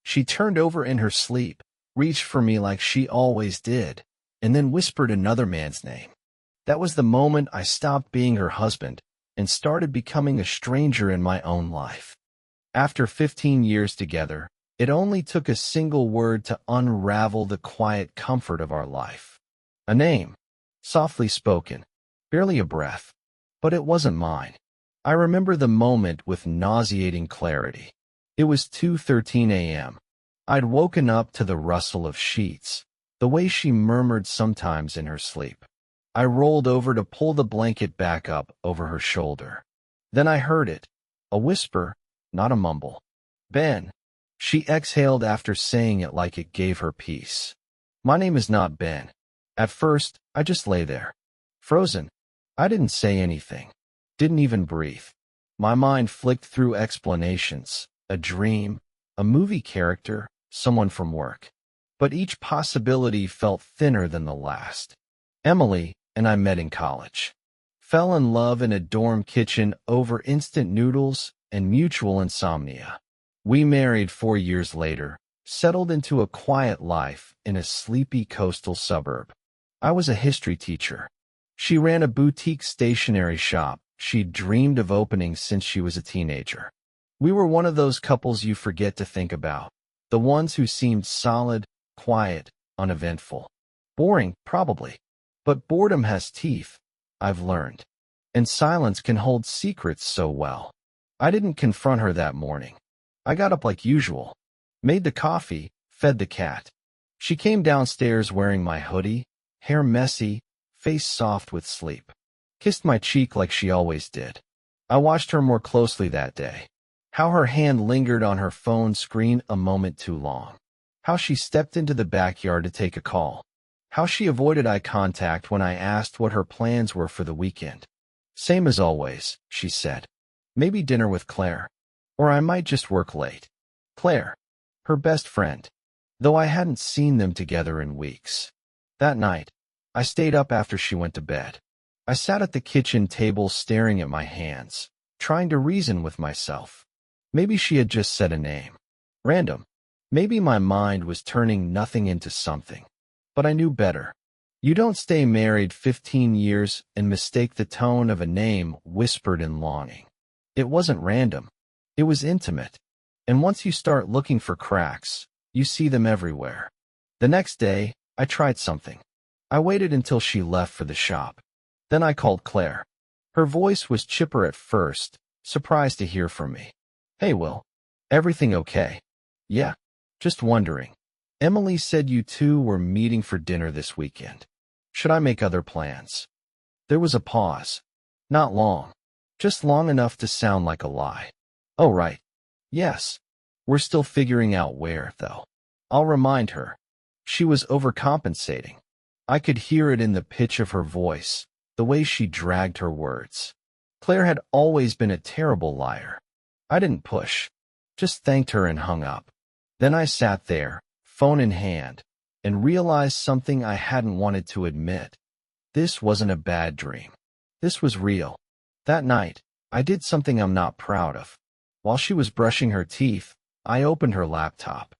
She turned over in her sleep, reached for me like she always did, and then whispered another man's name. That was the moment I stopped being her husband and started becoming a stranger in my own life. After 15 years together, it only took a single word to unravel the quiet comfort of our life. A name, softly spoken, barely a breath, but it wasn't mine. I remember the moment with nauseating clarity. It was 2:13 a.m. I'd woken up to the rustle of sheets, the way she murmured sometimes in her sleep. I rolled over to pull the blanket back up over her shoulder. Then I heard it, a whisper, not a mumble. Ben. She exhaled after saying it like it gave her peace. My name is not Ben. At first, I just lay there, frozen. I didn't say anything, didn't even breathe. My mind flicked through explanations, a dream, a movie character, someone from work. But each possibility felt thinner than the last. Emily and I met in college. Fell in love in a dorm kitchen over instant noodles and mutual insomnia. We married 4 years later, settled into a quiet life in a sleepy coastal suburb. I was a history teacher. She ran a boutique stationery shop she'd dreamed of opening since she was a teenager. We were one of those couples you forget to think about, the ones who seemed solid, quiet, uneventful. Boring, probably. But boredom has teeth, I've learned. And silence can hold secrets so well. I didn't confront her that morning. I got up like usual, made the coffee, fed the cat. She came downstairs wearing my hoodie, hair messy, face soft with sleep. Kissed my cheek like she always did. I watched her more closely that day. How her hand lingered on her phone screen a moment too long. How she stepped into the backyard to take a call. How she avoided eye contact when I asked what her plans were for the weekend. Same as always, she said. Maybe dinner with Claire. Or I might just work late. Claire. Her best friend. Though I hadn't seen them together in weeks. That night, I stayed up after she went to bed. I sat at the kitchen table staring at my hands, trying to reason with myself. Maybe she had just said a name. Random. Maybe my mind was turning nothing into something. But I knew better. You don't stay married 15 years and mistake the tone of a name whispered in longing. It wasn't random. It was intimate. And once you start looking for cracks, you see them everywhere. The next day, I tried something. I waited until she left for the shop. Then I called Claire. Her voice was chipper at first, surprised to hear from me. Hey, Will. Everything okay? Yeah. Just wondering. Emily said you two were meeting for dinner this weekend. Should I make other plans? There was a pause. Not long. Just long enough to sound like a lie. Oh, right. Yes. We're still figuring out where, though. I'll remind her. She was overcompensating. I could hear it in the pitch of her voice, the way she dragged her words. Claire had always been a terrible liar. I didn't push. Just thanked her and hung up. Then I sat there, phone in hand, and realized something I hadn't wanted to admit. This wasn't a bad dream. This was real. That night, I did something I'm not proud of. While she was brushing her teeth, I opened her laptop.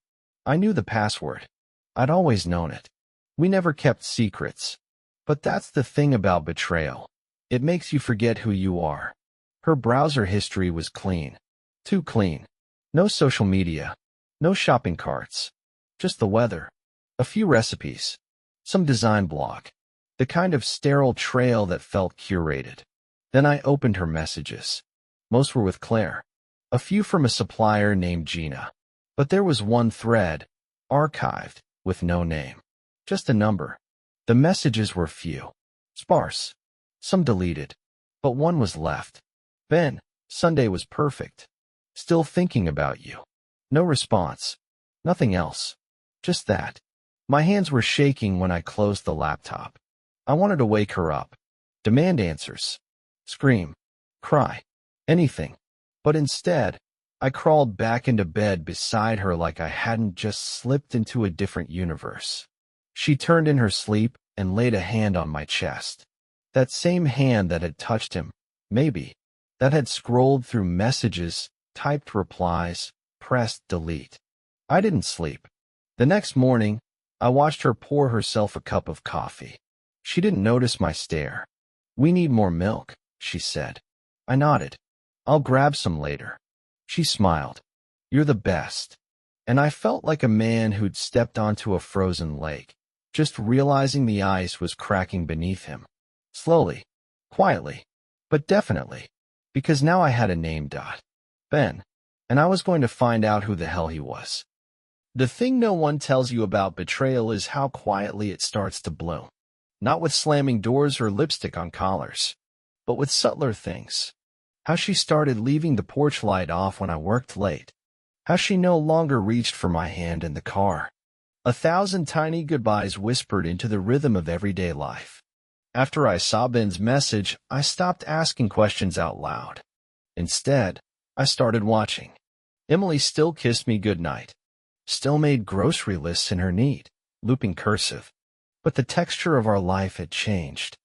I knew the password. I'd always known it. We never kept secrets. But that's the thing about betrayal. It makes you forget who you are. Her browser history was clean. Too clean. No social media. No shopping carts. Just the weather. A few recipes. Some design blog. The kind of sterile trail that felt curated. Then I opened her messages. Most were with Claire. A few from a supplier named Gina. But there was one thread, archived, with no name. Just a number. The messages were few. Sparse. Some deleted. But one was left. Ben, Sunday was perfect. Still thinking about you. No response. Nothing else. Just that. My hands were shaking when I closed the laptop. I wanted to wake her up. Demand answers. Scream. Cry. Anything. But instead, I crawled back into bed beside her like I hadn't just slipped into a different universe. She turned in her sleep and laid a hand on my chest. That same hand that had touched him, maybe, that had scrolled through messages, typed replies, pressed delete. I didn't sleep. The next morning, I watched her pour herself a cup of coffee. She didn't notice my stare. "We need more milk," she said. I nodded. "I'll grab some later." She smiled. "You're the best." And I felt like a man who'd stepped onto a frozen lake, just realizing the ice was cracking beneath him. Slowly, quietly, but definitely, because now I had a name. Ben. And I was going to find out who the hell he was. The thing no one tells you about betrayal is how quietly it starts to bloom. Not with slamming doors or lipstick on collars, but with subtler things. How she started leaving the porch light off when I worked late. How she no longer reached for my hand in the car. 1,000 tiny goodbyes whispered into the rhythm of everyday life. After I saw Ben's message, I stopped asking questions out loud. Instead, I started watching. Emily still kissed me goodnight. Still made grocery lists in her neat, looping cursive. But the texture of our life had changed.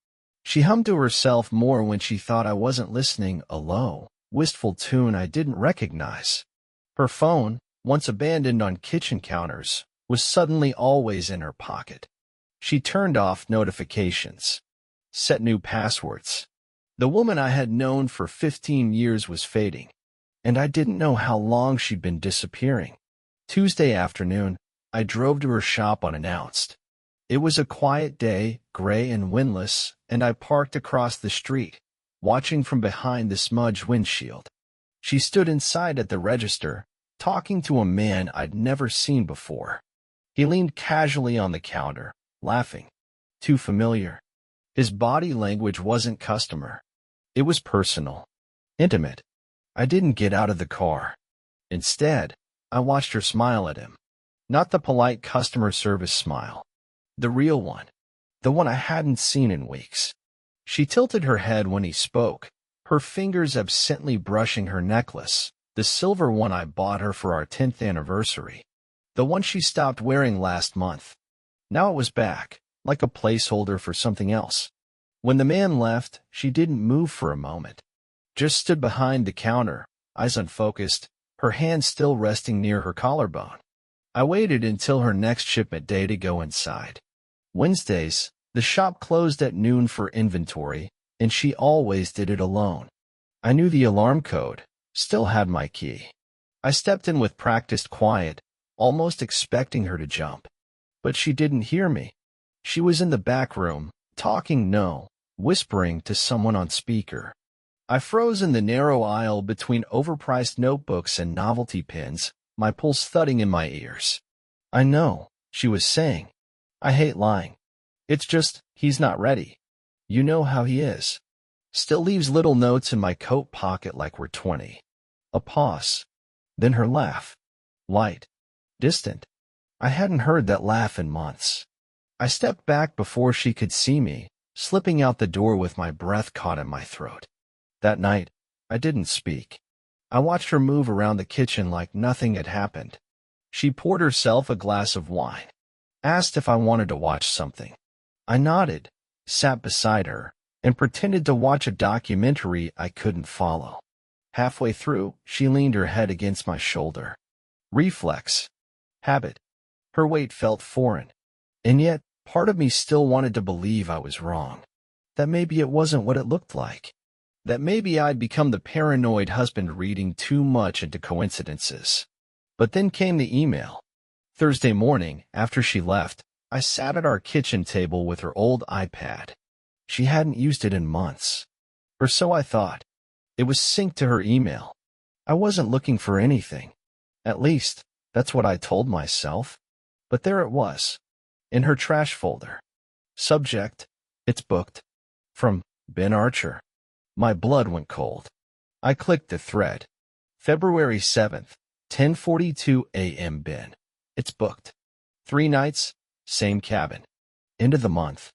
She hummed to herself more when she thought I wasn't listening, a low, wistful tune I didn't recognize. Her phone, once abandoned on kitchen counters, was suddenly always in her pocket. She turned off notifications. Set new passwords. The woman I had known for 15 years was fading, and I didn't know how long she'd been disappearing. Tuesday afternoon, I drove to her shop unannounced. It was a quiet day, gray and windless, and I parked across the street, watching from behind the smudged windshield. She stood inside at the register, talking to a man I'd never seen before. He leaned casually on the counter, laughing. Too familiar. His body language wasn't customer. It was personal. Intimate. I didn't get out of the car. Instead, I watched her smile at him. Not the polite customer service smile. The real one. The one I hadn't seen in weeks. She tilted her head when he spoke, her fingers absently brushing her necklace, the silver one I bought her for our 10th anniversary. The one she stopped wearing last month. Now it was back, like a placeholder for something else. When the man left, she didn't move for a moment. Just stood behind the counter, eyes unfocused, her hand still resting near her collarbone. I waited until her next shipment day to go inside. Wednesdays, the shop closed at noon for inventory, and she always did it alone. I knew the alarm code, still had my key. I stepped in with practiced quiet, almost expecting her to jump. But she didn't hear me. She was in the back room, whispering to someone on speaker. I froze in the narrow aisle between overpriced notebooks and novelty pins, my pulse thudding in my ears. "I know," she was saying. "I hate lying. It's just, he's not ready. You know how he is. Still leaves little notes in my coat pocket like we're 20. A pause. Then her laugh. Light. Distant. I hadn't heard that laugh in months. I stepped back before she could see me, slipping out the door with my breath caught in my throat. That night, I didn't speak. I watched her move around the kitchen like nothing had happened. She poured herself a glass of wine. Asked if I wanted to watch something. I nodded, sat beside her, and pretended to watch a documentary I couldn't follow. Halfway through, she leaned her head against my shoulder. Reflex. Habit. Her weight felt foreign. And yet, part of me still wanted to believe I was wrong. That maybe it wasn't what it looked like. That maybe I'd become the paranoid husband reading too much into coincidences. But then came the email. Thursday morning, after she left, I sat at our kitchen table with her old iPad. She hadn't used it in months. Or so I thought. It was synced to her email. I wasn't looking for anything. At least, that's what I told myself. But there it was. In her trash folder. Subject, "It's booked." From Ben Archer. My blood went cold. I clicked the thread. February 7th, 10:42 a.m. Ben. It's booked. 3 nights, same cabin. End of the month.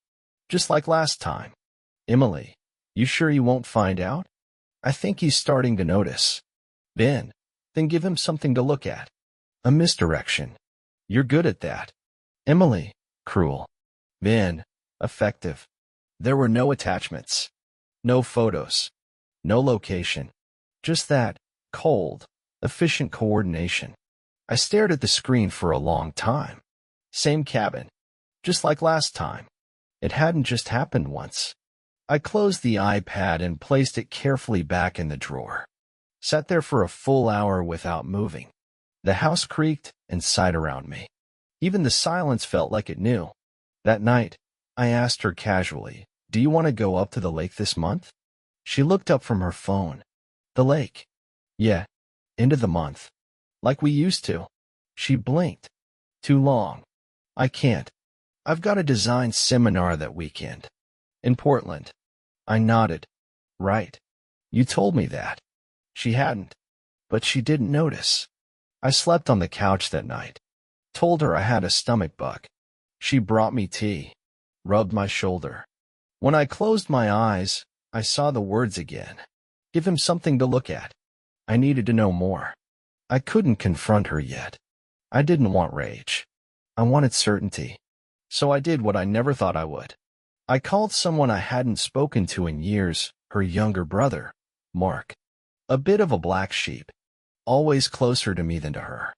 Just like last time. Emily, you sure you won't find out? I think he's starting to notice. Ben, then give him something to look at. A misdirection. You're good at that. Emily, cruel. Ben, effective. There were no attachments. No photos. No location. Just that, cold, efficient coordination. I stared at the screen for a long time. Same cabin, just like last time. It hadn't just happened once. I closed the iPad and placed it carefully back in the drawer. Sat there for a full hour without moving. The house creaked and sighed around me. Even the silence felt like it knew. That night, I asked her casually, "Do you want to go up to the lake this month?" She looked up from her phone. The lake? Yeah, end of the month. Like we used to. She blinked. Too long. I can't. I've got a design seminar that weekend. In Portland. I nodded. Right. You told me that. She hadn't. But she didn't notice. I slept on the couch that night. Told her I had a stomach bug. She brought me tea. Rubbed my shoulder. When I closed my eyes, I saw the words again. Give him something to look at. I needed to know more. I couldn't confront her yet. I didn't want rage. I wanted certainty. So I did what I never thought I would. I called someone I hadn't spoken to in years, her younger brother, Mark. A bit of a black sheep. Always closer to me than to her.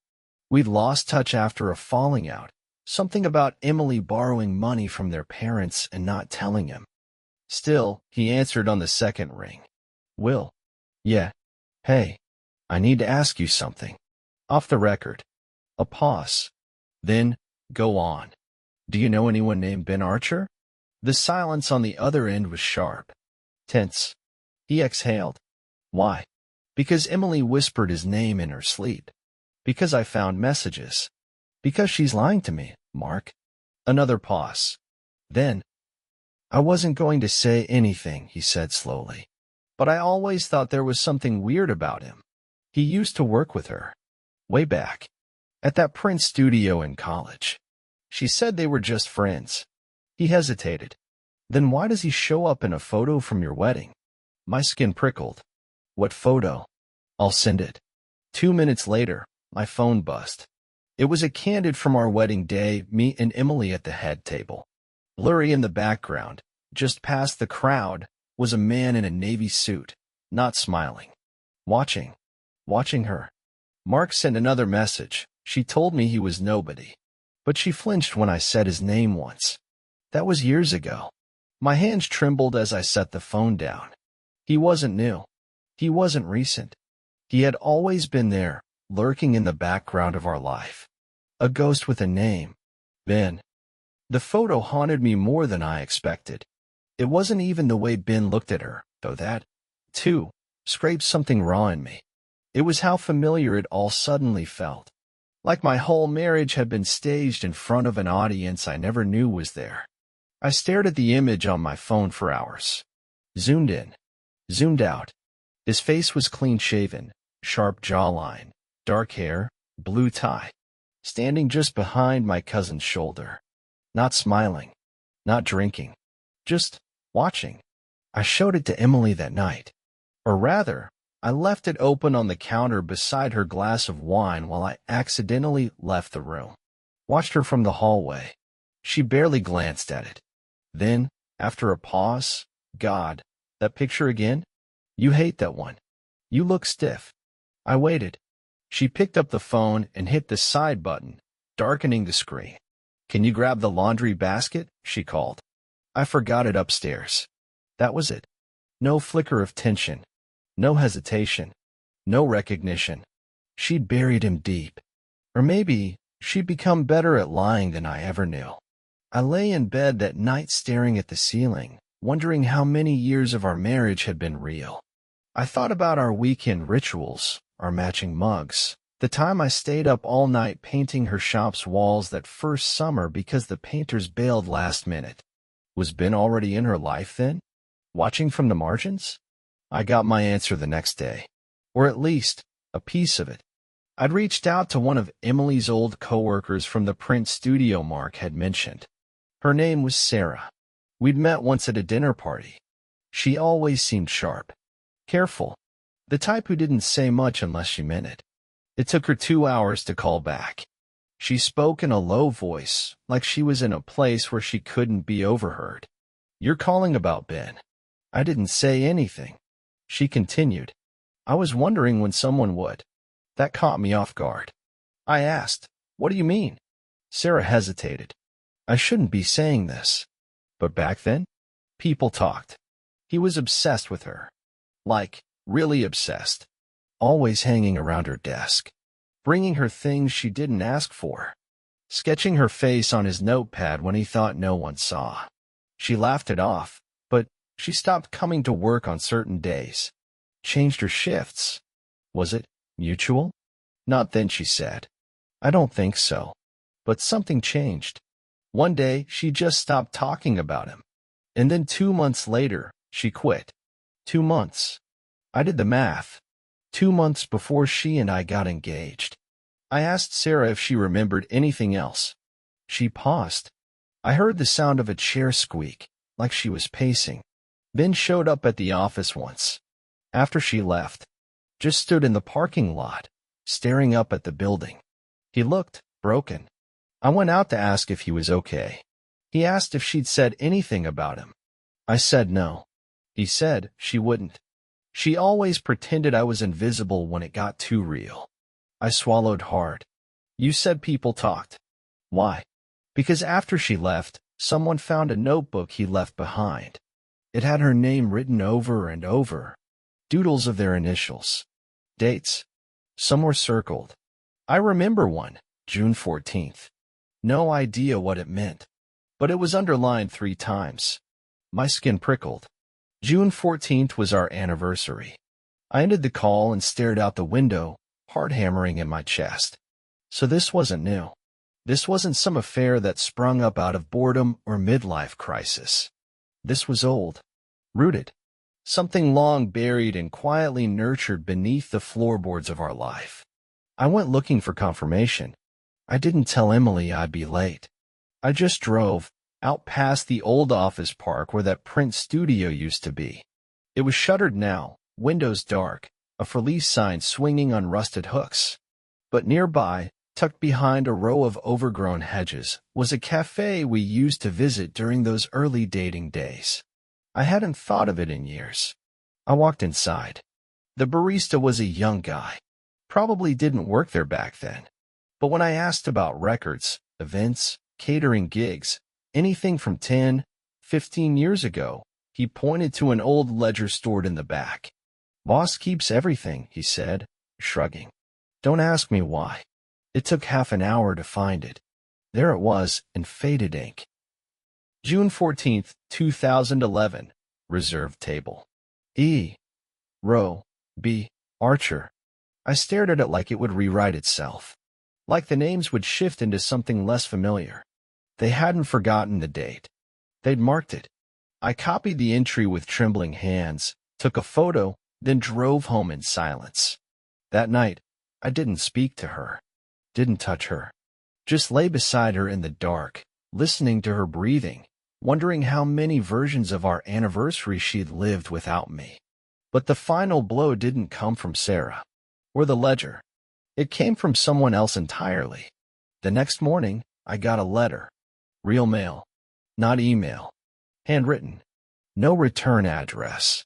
We'd lost touch after a falling out. Something about Emily borrowing money from their parents and not telling him. Still, he answered on the second ring. Will. Yeah. Hey. I need to ask you something. Off the record. A pause. Then, go on. Do you know anyone named Ben Archer? The silence on the other end was sharp. Tense. He exhaled. Why? Because Emily whispered his name in her sleep. Because I found messages. Because she's lying to me, Mark. Another pause. Then, I wasn't going to say anything, he said slowly. But I always thought there was something weird about him. He used to work with her. Way back. At that print studio in college. She said they were just friends. He hesitated. Then why does he show up in a photo from your wedding? My skin prickled. What photo? I'll send it. 2 minutes later, my phone buzzed. It was a candid from our wedding day, me and Emily at the head table. Blurry in the background, just past the crowd, was a man in a navy suit, not smiling. Watching her. Mark sent another message. She told me he was nobody. But she flinched when I said his name once. That was years ago. My hands trembled as I set the phone down. He wasn't new. He wasn't recent. He had always been there, lurking in the background of our life. A ghost with a name. Ben. The photo haunted me more than I expected. It wasn't even the way Ben looked at her, though that, too, scraped something raw in me. It was how familiar it all suddenly felt. Like my whole marriage had been staged in front of an audience I never knew was there. I stared at the image on my phone for hours. Zoomed in. Zoomed out. His face was clean-shaven, sharp jawline, dark hair, blue tie. Standing just behind my cousin's shoulder. Not smiling. Not drinking. Just watching. I showed it to Emily that night. Or rather, I left it open on the counter beside her glass of wine while I accidentally left the room. Watched her from the hallway. She barely glanced at it. Then, after a pause, God, that picture again? You hate that one. You look stiff. I waited. She picked up the phone and hit the side button, darkening the screen. Can you grab the laundry basket? She called. I forgot it upstairs. That was it. No flicker of tension. No hesitation. No recognition. She'd buried him deep. Or maybe she'd become better at lying than I ever knew. I lay in bed that night staring at the ceiling, wondering how many years of our marriage had been real. I thought about our weekend rituals, our matching mugs, the time I stayed up all night painting her shop's walls that first summer because the painters bailed last minute. Was Ben already in her life then? Watching from the margins? I got my answer the next day. Or at least, a piece of it. I'd reached out to one of Emily's old coworkers from the print studio Mark had mentioned. Her name was Sarah. We'd met once at a dinner party. She always seemed sharp. Careful. The type who didn't say much unless she meant it. It took her 2 hours to call back. She spoke in a low voice, like she was in a place where she couldn't be overheard. You're calling about Ben. I didn't say anything. She continued. I was wondering when someone would. That caught me off guard. I asked, "What do you mean?" Sarah hesitated. I shouldn't be saying this. But back then, people talked. He was obsessed with her. Like, really obsessed. Always hanging around her desk. Bringing her things she didn't ask for. Sketching her face on his notepad when he thought no one saw. She laughed it off, but she stopped coming to work on certain days. Changed her shifts. Was it mutual? Not then, she said. I don't think so. But something changed. One day, she just stopped talking about him. And then 2 months later, she quit. 2 months. I did the math. 2 months before she and I got engaged. I asked Sarah if she remembered anything else. She paused. I heard the sound of a chair squeak, like she was pacing. Ben showed up at the office once. After she left, just stood in the parking lot, staring up at the building. He looked broken. I went out to ask if he was okay. He asked if she'd said anything about him. I said no. He said she wouldn't. She always pretended I was invisible when it got too real. I swallowed hard. You said people talked. Why? Because after she left, someone found a notebook he left behind. It had her name written over and over. Doodles of their initials. Dates. Some were circled. I remember one, June 14th. No idea what it meant. But it was underlined 3 times. My skin prickled. June 14th was our anniversary. I ended the call and stared out the window, heart hammering in my chest. So this wasn't new. This wasn't some affair that sprung up out of boredom or midlife crisis. This was old. Rooted. Something long buried and quietly nurtured beneath the floorboards of our life. I went looking for confirmation. I didn't tell Emily I'd be late. I just drove out past the old office park where that print studio used to be. It was shuttered now, windows dark, a for lease sign swinging on rusted hooks. But nearby, tucked behind a row of overgrown hedges, was a cafe we used to visit during those early dating days. I hadn't thought of it in years. I walked inside. The barista was a young guy. Probably didn't work there back then. But when I asked about records, events, catering gigs, anything from 10, 15 years ago, he pointed to an old ledger stored in the back. Boss keeps everything, he said, shrugging. Don't ask me why. It took half an hour to find it. There it was, in faded ink. June 14th, 2011. Reserved table. E. Row. B. Archer. I stared at it like it would rewrite itself. Like the names would shift into something less familiar. They hadn't forgotten the date. They'd marked it. I copied the entry with trembling hands, took a photo, then drove home in silence. That night, I didn't speak to her. Didn't touch her. Just lay beside her in the dark, listening to her breathing, wondering how many versions of our anniversary she'd lived without me. But the final blow didn't come from Sarah or the ledger. It came from someone else entirely. The next morning, I got a letter. Real mail. Not email. Handwritten. No return address.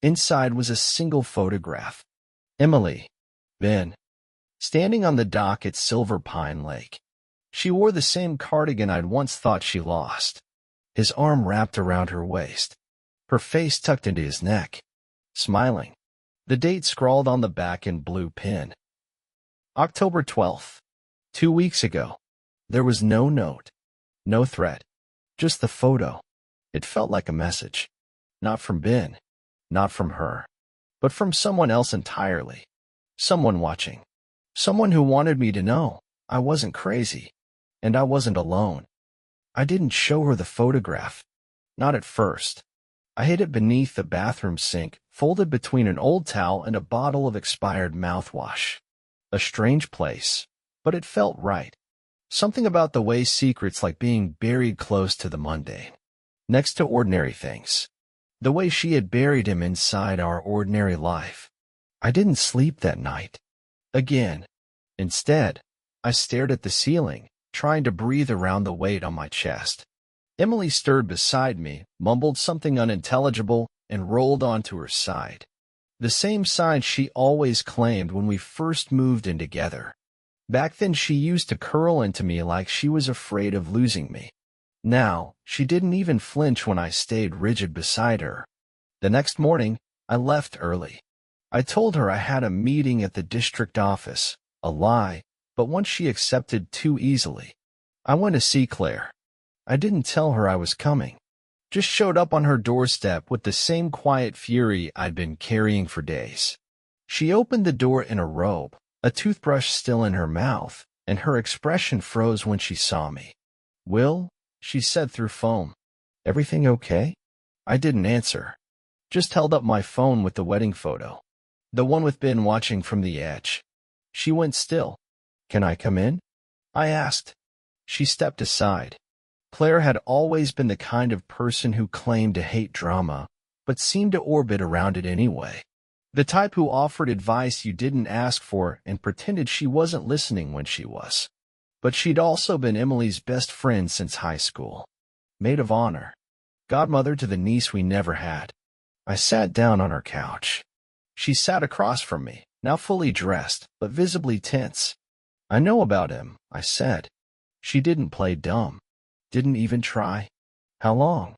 Inside was a single photograph. Emily. Ben. Standing on the dock at Silver Pine Lake. She wore the same cardigan I'd once thought she lost. His arm wrapped around her waist. Her face tucked into his neck. Smiling. The date scrawled on the back in blue pen. October 12th. 2 weeks ago. There was no note. No threat. Just the photo. It felt like a message. Not from Ben. Not from her. But from someone else entirely. Someone watching. Someone who wanted me to know I wasn't crazy. And I wasn't alone. I didn't show her the photograph. Not at first. I hid it beneath the bathroom sink, folded between an old towel and a bottle of expired mouthwash. A strange place, but it felt right. Something about the way secrets like being buried close to the mundane, next to ordinary things. The way she had buried him inside our ordinary life. I didn't sleep that night. Again. Instead, I stared at the ceiling, trying to breathe around the weight on my chest. Emily stirred beside me, mumbled something unintelligible, and rolled onto her side. The same side she always claimed when we first moved in together. Back then she used to curl into me like she was afraid of losing me. Now, she didn't even flinch when I stayed rigid beside her. The next morning, I left early. I told her I had a meeting at the district office, a lie, but one she accepted too easily. I went to see Claire. I didn't tell her I was coming. Just showed up on her doorstep with the same quiet fury I'd been carrying for days. She opened the door in a robe, a toothbrush still in her mouth, and her expression froze when she saw me. "Will," she said through foam. "Everything okay?" I didn't answer. Just held up my phone with the wedding photo. The one with Ben watching from the edge. She went still. "Can I come in?" I asked. She stepped aside. Claire had always been the kind of person who claimed to hate drama, but seemed to orbit around it anyway. The type who offered advice you didn't ask for and pretended she wasn't listening when she was. But she'd also been Emily's best friend since high school. Maid of honor. Godmother to the niece we never had. I sat down on her couch. She sat across from me, now fully dressed, but visibly tense. "I know about him," I said. She didn't play dumb. Didn't even try. "How long?"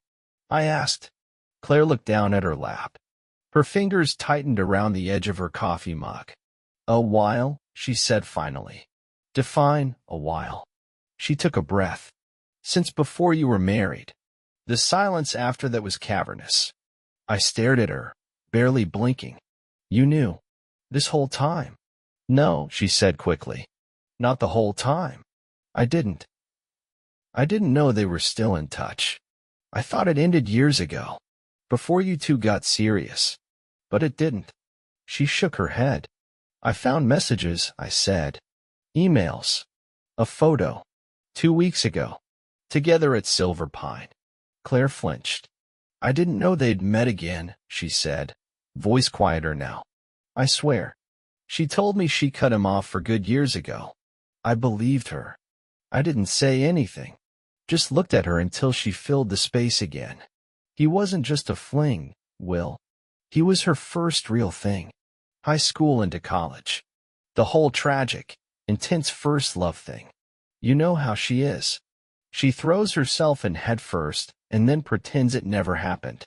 I asked. Claire looked down at her lap. Her fingers tightened around the edge of her coffee mug. "A while," she said finally. "Define a while." She took a breath. "Since before you were married." The silence after that was cavernous. I stared at her, barely blinking. "You knew? This whole time?" "No," she said quickly. "Not the whole time. I didn't. I didn't know they were still in touch. I thought it ended years ago, before you two got serious. But it didn't." She shook her head. "I found messages," I said. "Emails. A photo. 2 weeks ago. Together at Silver Pine." Claire flinched. "I didn't know they'd met again," she said, voice quieter now. "I swear. She told me she cut him off for good years ago." I believed her. I didn't say anything. Just looked at her until she filled the space again. He wasn't just a fling, Will. He was her first real thing. High school into college. The whole tragic, intense first love thing. You know how she is. She throws herself in head first and then pretends it never happened.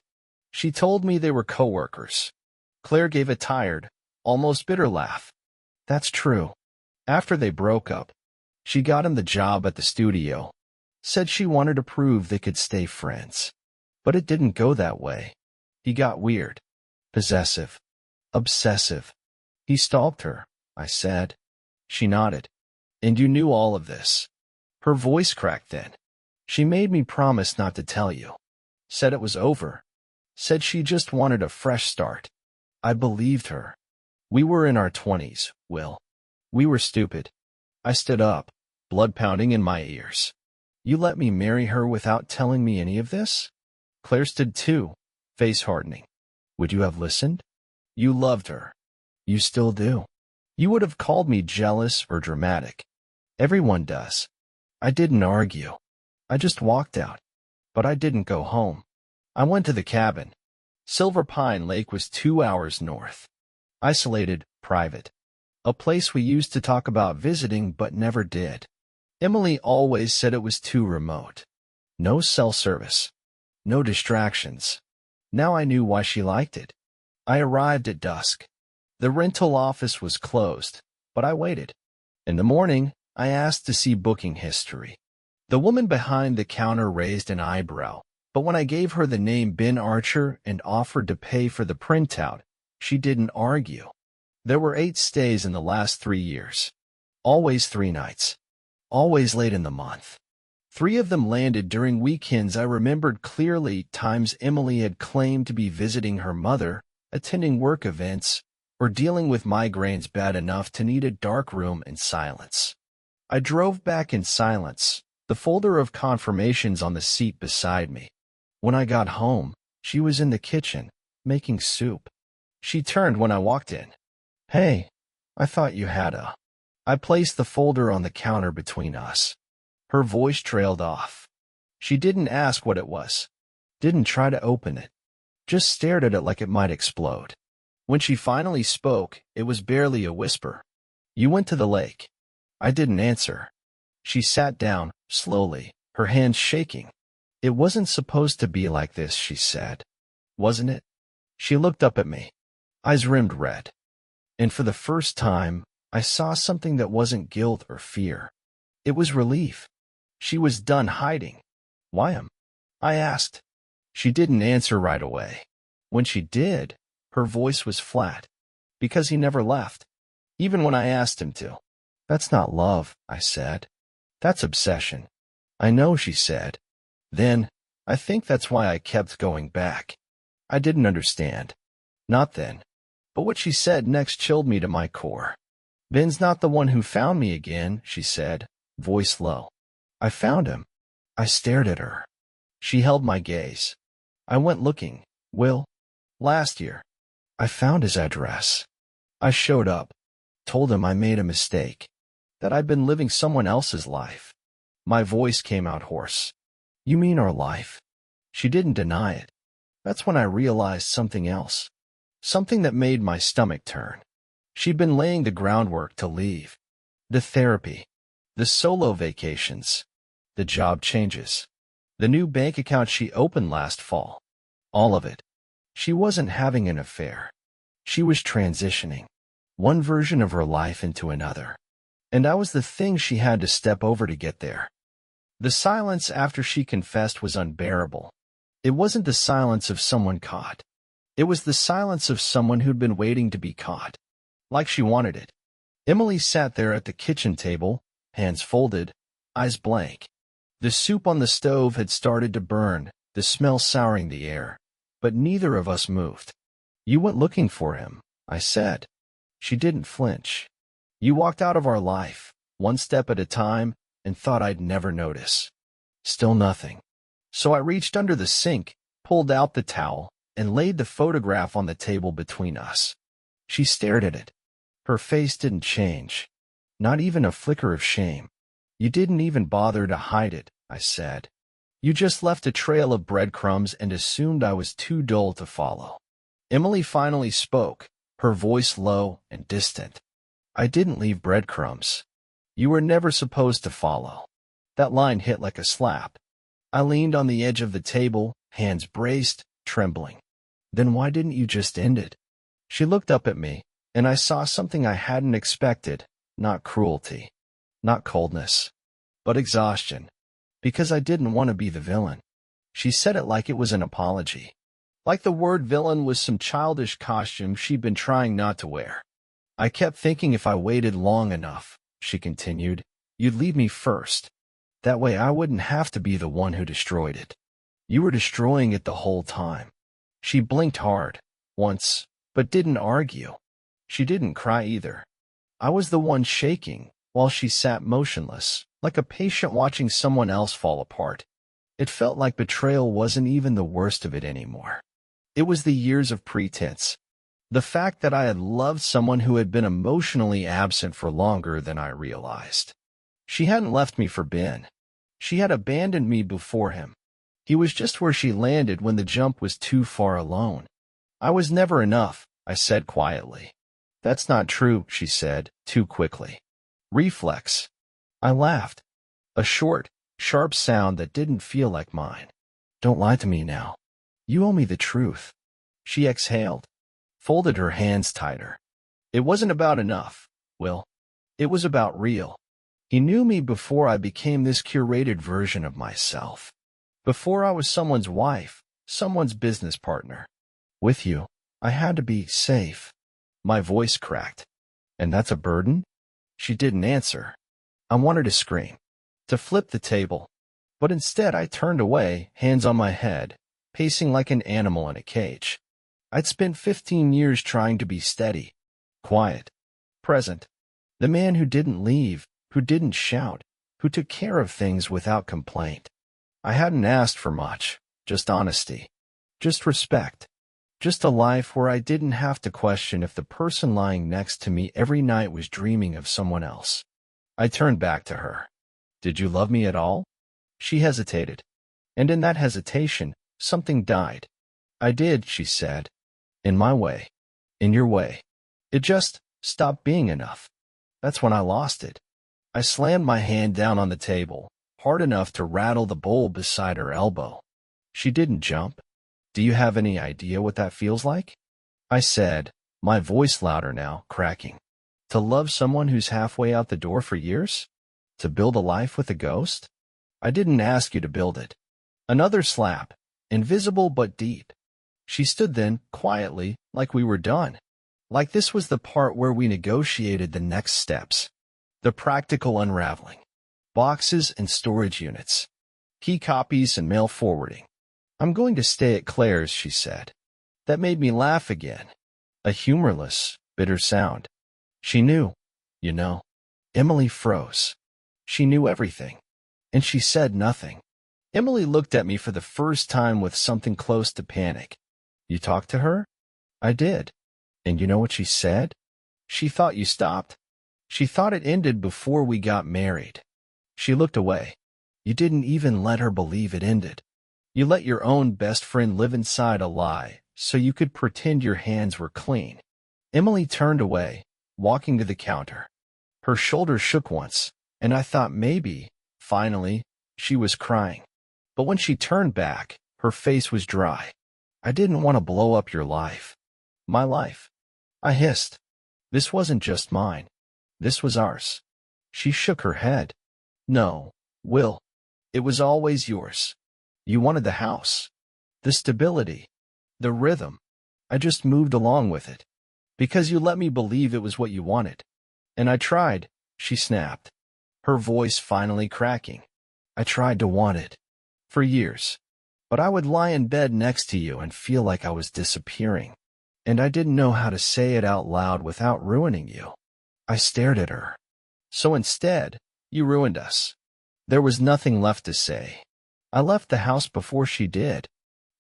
She told me they were coworkers. Claire gave a tired, almost bitter laugh. "That's true. After they broke up, she got him the job at the studio. Said she wanted to prove they could stay friends. But it didn't go that way. He got weird. Possessive. Obsessive. He stalked her," I said. She nodded. "And you knew all of this?" Her voice cracked then. "She made me promise not to tell you. Said it was over. Said she just wanted a fresh start." I believed her. We were in our 20s, Will. We were stupid. I stood up, blood pounding in my ears. "You let me marry her without telling me any of this?" Claire stood too, face hardening. "Would you have listened? You loved her. You still do. You would have called me jealous or dramatic. Everyone does." I didn't argue. I just walked out. But I didn't go home. I went to the cabin. Silver Pine Lake was 2 hours north. Isolated, private. A place we used to talk about visiting but never did. Emily always said it was too remote. No cell service. No distractions. Now I knew why she liked it. I arrived at dusk. The rental office was closed, but I waited. In the morning, I asked to see booking history. The woman behind the counter raised an eyebrow, but when I gave her the name Ben Archer and offered to pay for the printout, she didn't argue. There were 8 stays in the last 3 years. Always 3 nights. Always late in the month. 3 of them landed during weekends I remembered clearly, times Emily had claimed to be visiting her mother, attending work events, or dealing with migraines bad enough to need a dark room and silence. I drove back in silence, the folder of confirmations on the seat beside me. When I got home, she was in the kitchen, making soup. She turned when I walked in. "Hey, I thought you had a..." I placed the folder on the counter between us. Her voice trailed off. She didn't ask what it was. Didn't try to open it. Just stared at it like it might explode. When she finally spoke, it was barely a whisper. "You went to the lake." I didn't answer. She sat down, slowly, her hands shaking. It wasn't supposed to be like this, she said. Wasn't it? She looked up at me, eyes rimmed red. And for the first time, I saw something that wasn't guilt or fear. It was relief. She was done hiding. Why I asked. She didn't answer right away. When she did, her voice was flat. Because he never left, even when I asked him to. That's not love, I said. That's obsession. I know, she said. Then, I think that's why I kept going back. I didn't understand. Not then. But what she said next chilled me to my core. Ben's not the one who found me again, she said, voice low. I found him. I stared at her. She held my gaze. I went looking. Will. Last year. I found his address. I showed up. Told him I made a mistake. That I'd been living someone else's life. My voice came out hoarse. You mean our life? She didn't deny it. That's when I realized something else. Something that made my stomach turn. She'd been laying the groundwork to leave. The therapy. The solo vacations. The job changes. The new bank account she opened last fall. All of it. She wasn't having an affair. She was transitioning. One version of her life into another. And I was the thing she had to step over to get there. The silence after she confessed was unbearable. It wasn't the silence of someone caught. It was the silence of someone who'd been waiting to be caught. Like she wanted it. Emily sat there at the kitchen table, hands folded, eyes blank. The soup on the stove had started to burn, the smell souring the air. But neither of us moved. You went looking for him, I said. She didn't flinch. You walked out of our life, one step at a time, and thought I'd never notice. Still nothing. So I reached under the sink, pulled out the towel, and laid the photograph on the table between us. She stared at it. Her face didn't change. Not even a flicker of shame. You didn't even bother to hide it, I said. You just left a trail of breadcrumbs and assumed I was too dull to follow. Emily finally spoke, her voice low and distant. I didn't leave breadcrumbs. You were never supposed to follow. That line hit like a slap. I leaned on the edge of the table, hands braced, trembling. Then why didn't you just end it? She looked up at me, and I saw something I hadn't expected, not cruelty, not coldness, but exhaustion. Because I didn't want to be the villain. She said it like it was an apology. Like the word villain was some childish costume she'd been trying not to wear. I kept thinking if I waited long enough, she continued, you'd leave me first. That way I wouldn't have to be the one who destroyed it. You were destroying it the whole time. She blinked hard, once, but didn't argue. She didn't cry either. I was the one shaking, while she sat motionless, like a patient watching someone else fall apart. It felt like betrayal wasn't even the worst of it anymore. It was the years of pretense. The fact that I had loved someone who had been emotionally absent for longer than I realized. She hadn't left me for Ben. She had abandoned me before him. He was just where she landed when the jump was too far alone. I was never enough, I said quietly. That's not true, she said, too quickly. Reflex. I laughed. A short, sharp sound that didn't feel like mine. Don't lie to me now. You owe me the truth. She exhaled, folded her hands tighter. It wasn't about enough, Will. It was about real. He knew me before I became this curated version of myself. Before I was someone's wife, someone's business partner. With you, I had to be safe. My voice cracked. And that's a burden? She didn't answer. I wanted to scream, to flip the table. But instead I turned away, hands on my head, pacing like an animal in a cage. I'd spent 15 years trying to be steady, quiet, present. The man who didn't leave, who didn't shout, who took care of things without complaint. I hadn't asked for much, just honesty, just respect, just a life where I didn't have to question if the person lying next to me every night was dreaming of someone else. I turned back to her. Did you love me at all? She hesitated. And in that hesitation, something died. I did, she said. In my way. In your way. It just stopped being enough. That's when I lost it. I slammed my hand down on the table, hard enough to rattle the bowl beside her elbow. She didn't jump. Do you have any idea what that feels like? I said, my voice louder now, cracking. To love someone who's halfway out the door for years? To build a life with a ghost? I didn't ask you to build it. Another slap, invisible but deep. She stood then, quietly, like we were done. Like this was the part where we negotiated the next steps. The practical unraveling. Boxes and storage units. Key copies and mail forwarding. I'm going to stay at Claire's, she said. That made me laugh again. A humorless, bitter sound. She knew, you know. Emily froze. She knew everything. And she said nothing. Emily looked at me for the first time with something close to panic. You talked to her? I did. And you know what she said? She thought you stopped. She thought it ended before we got married. She looked away. You didn't even let her believe it ended. You let your own best friend live inside a lie so you could pretend your hands were clean. Emily turned away, walking to the counter. Her shoulders shook once, and I thought maybe, finally, she was crying. But when she turned back, her face was dry. I didn't want to blow up your life. My life. I hissed. This wasn't just mine. This was ours. She shook her head. No, Will. It was always yours. You wanted the house. The stability. The rhythm. I just moved along with it. Because you let me believe it was what you wanted. And I tried, she snapped. Her voice finally cracking. I tried to want it. For years. But I would lie in bed next to you and feel like I was disappearing. And I didn't know how to say it out loud without ruining you. I stared at her. So instead, you ruined us. There was nothing left to say. I left the house before she did.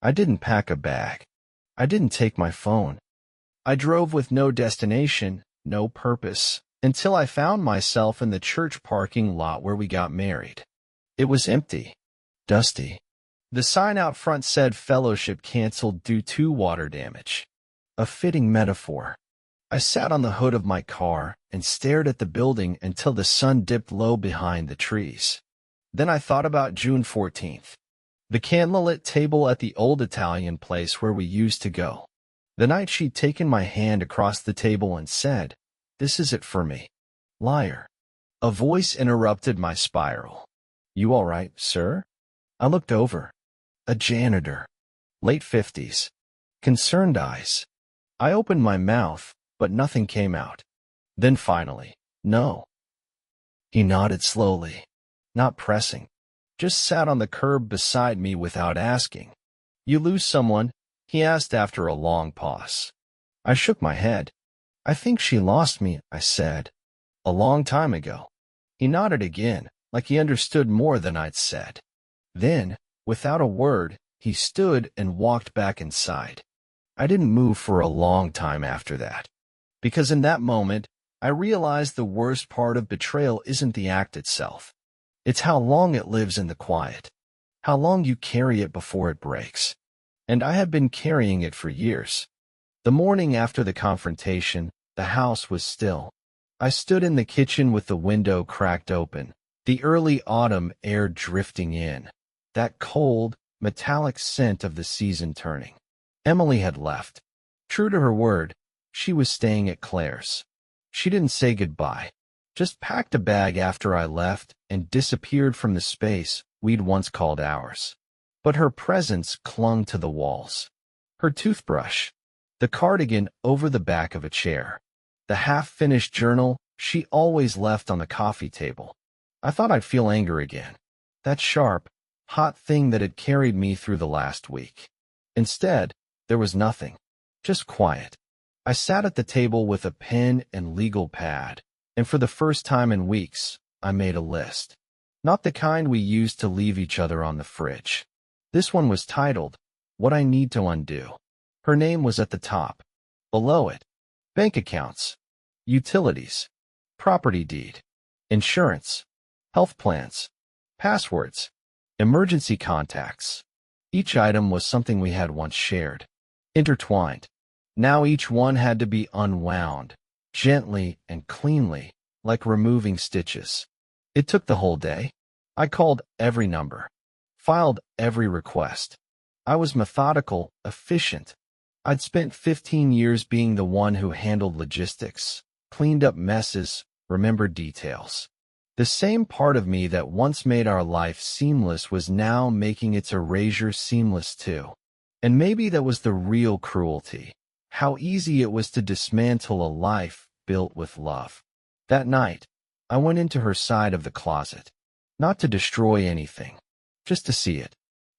I didn't pack a bag. I didn't take my phone. I drove with no destination, no purpose, until I found myself in the church parking lot where we got married. It was empty. Dusty. The sign out front said fellowship canceled due to water damage. A fitting metaphor. I sat on the hood of my car and stared at the building until the sun dipped low behind the trees. Then I thought about June 14th. The candlelit table at the old Italian place where we used to go. The night she'd taken my hand across the table and said, "This is it for me." Liar. A voice interrupted my spiral. "You all right, sir?" I looked over. A janitor. Late 50s. Concerned eyes. I opened my mouth, but nothing came out. Then finally, "No." He nodded slowly. Not pressing. Just sat on the curb beside me without asking. "You lose someone?" he asked after a long pause. I shook my head. "I think she lost me," I said. "A long time ago." He nodded again, like he understood more than I'd said. Then, without a word, he stood and walked back inside. I didn't move for a long time after that. Because in that moment, I realized the worst part of betrayal isn't the act itself. It's how long it lives in the quiet. How long you carry it before it breaks. And I had been carrying it for years. The morning after the confrontation, the house was still. I stood in the kitchen with the window cracked open, the early autumn air drifting in, that cold, metallic scent of the season turning. Emily had left. True to her word, she was staying at Claire's. She didn't say goodbye, just packed a bag after I left and disappeared from the space we'd once called ours. But her presence clung to the walls. Her toothbrush, the cardigan over the back of a chair, the half-finished journal she always left on the coffee table. I thought I'd feel anger again, that sharp, hot thing that had carried me through the last week. Instead, there was nothing, just quiet. I sat at the table with a pen and legal pad, and for the first time in weeks, I made a list. Not the kind we used to leave each other on the fridge. This one was titled, "What I Need to Undo." Her name was at the top. Below it, bank accounts, utilities, property deed, insurance, health plans, passwords, emergency contacts. Each item was something we had once shared, intertwined. Now each one had to be unwound, gently and cleanly, like removing stitches. It took the whole day. I called every number, filed every request. I was methodical, efficient. I'd spent 15 years being the one who handled logistics, cleaned up messes, remembered details. The same part of me that once made our life seamless was now making its erasure seamless too. And maybe that was the real cruelty. How easy it was to dismantle a life built with love. That night, I went into her side of the closet. Not to destroy anything, just to see it.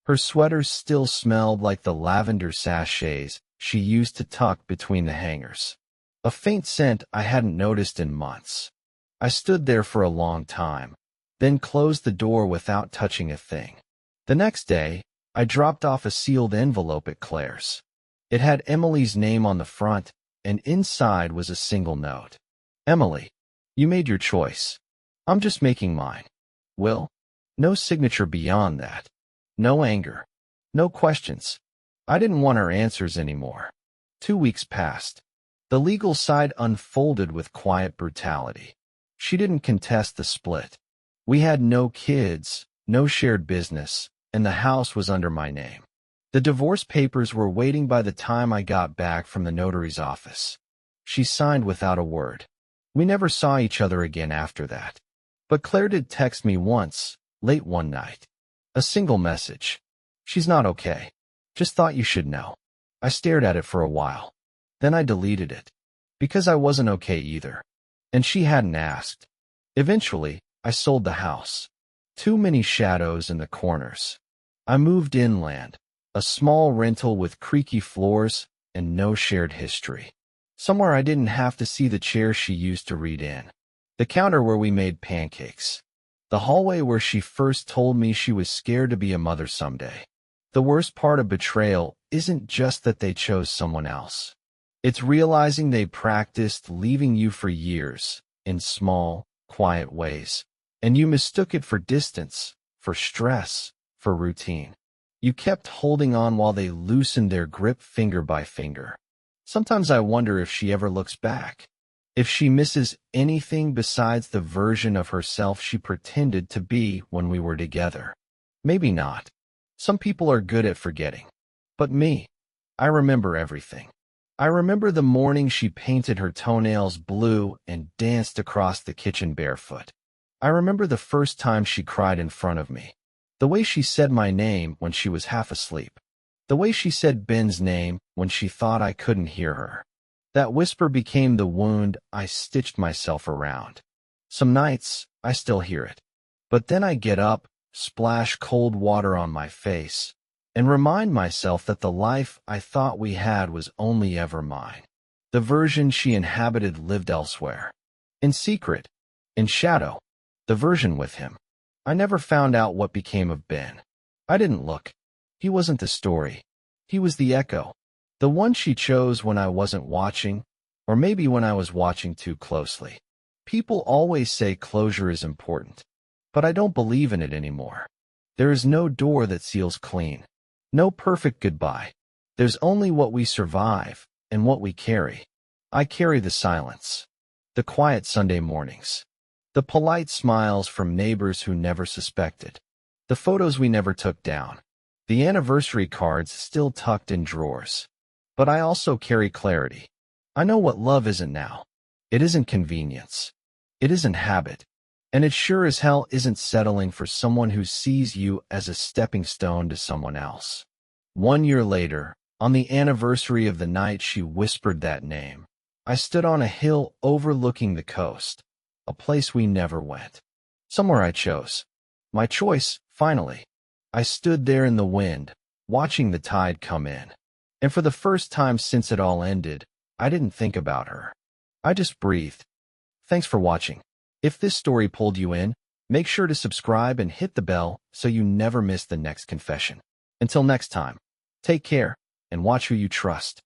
Her sweaters still smelled like the lavender sachets she used to tuck between the hangers. A faint scent I hadn't noticed in months. I stood there for a long time, then closed the door without touching a thing. The next day, I dropped off a sealed envelope at Claire's. It had Emily's name on the front, and inside was a single note. Emily, you made your choice. I'm just making mine. Will? No signature beyond that. No anger. No questions. I didn't want her answers anymore. 2 weeks passed. The legal side unfolded with quiet brutality. She didn't contest the split. We had no kids, no shared business, and the house was under my name. The divorce papers were waiting by the time I got back from the notary's office. She signed without a word. We never saw each other again after that. But Claire did text me once, late one night. A single message. She's not okay. Just thought you should know. I stared at it for a while. Then I deleted it. Because I wasn't okay either. And she hadn't asked. Eventually, I sold the house. Too many shadows in the corners. I moved inland, a small rental with creaky floors and no shared history. Somewhere I didn't have to see the chair she used to read in. The counter where we made pancakes. The hallway where she first told me she was scared to be a mother someday. The worst part of betrayal isn't just that they chose someone else. It's realizing they practiced leaving you for years, in small, quiet ways, and you mistook it for distance, for stress, for routine. You kept holding on while they loosened their grip finger by finger. Sometimes I wonder if she ever looks back, if she misses anything besides the version of herself she pretended to be when we were together. Maybe not. Some people are good at forgetting. But me, I remember everything. I remember the morning she painted her toenails blue and danced across the kitchen barefoot. I remember the first time she cried in front of me. The way she said my name when she was half asleep. The way she said Ben's name when she thought I couldn't hear her. That whisper became the wound I stitched myself around. Some nights, I still hear it. But then I get up, splash cold water on my face, and remind myself that the life I thought we had was only ever mine. The version she inhabited lived elsewhere. In secret. In shadow. The version with him. I never found out what became of Ben. I didn't look. He wasn't the story. He was the echo. The one she chose when I wasn't watching, or maybe when I was watching too closely. People always say closure is important, but I don't believe in it anymore. There is no door that seals clean. No perfect goodbye. There's only what we survive and what we carry. I carry the silence. The quiet Sunday mornings. The polite smiles from neighbors who never suspected. The photos we never took down. The anniversary cards still tucked in drawers. But I also carry clarity. I know what love isn't now. It isn't convenience. It isn't habit. And it sure as hell isn't settling for someone who sees you as a stepping stone to someone else. 1 year later, on the anniversary of the night she whispered that name, I stood on a hill overlooking the coast, a place we never went. Somewhere I chose. My choice, finally. I stood there in the wind, watching the tide come in. And for the first time since it all ended, I didn't think about her. I just breathed. Thanks for watching. If this story pulled you in, make sure to subscribe and hit the bell so you never miss the next confession. Until next time, take care and watch who you trust.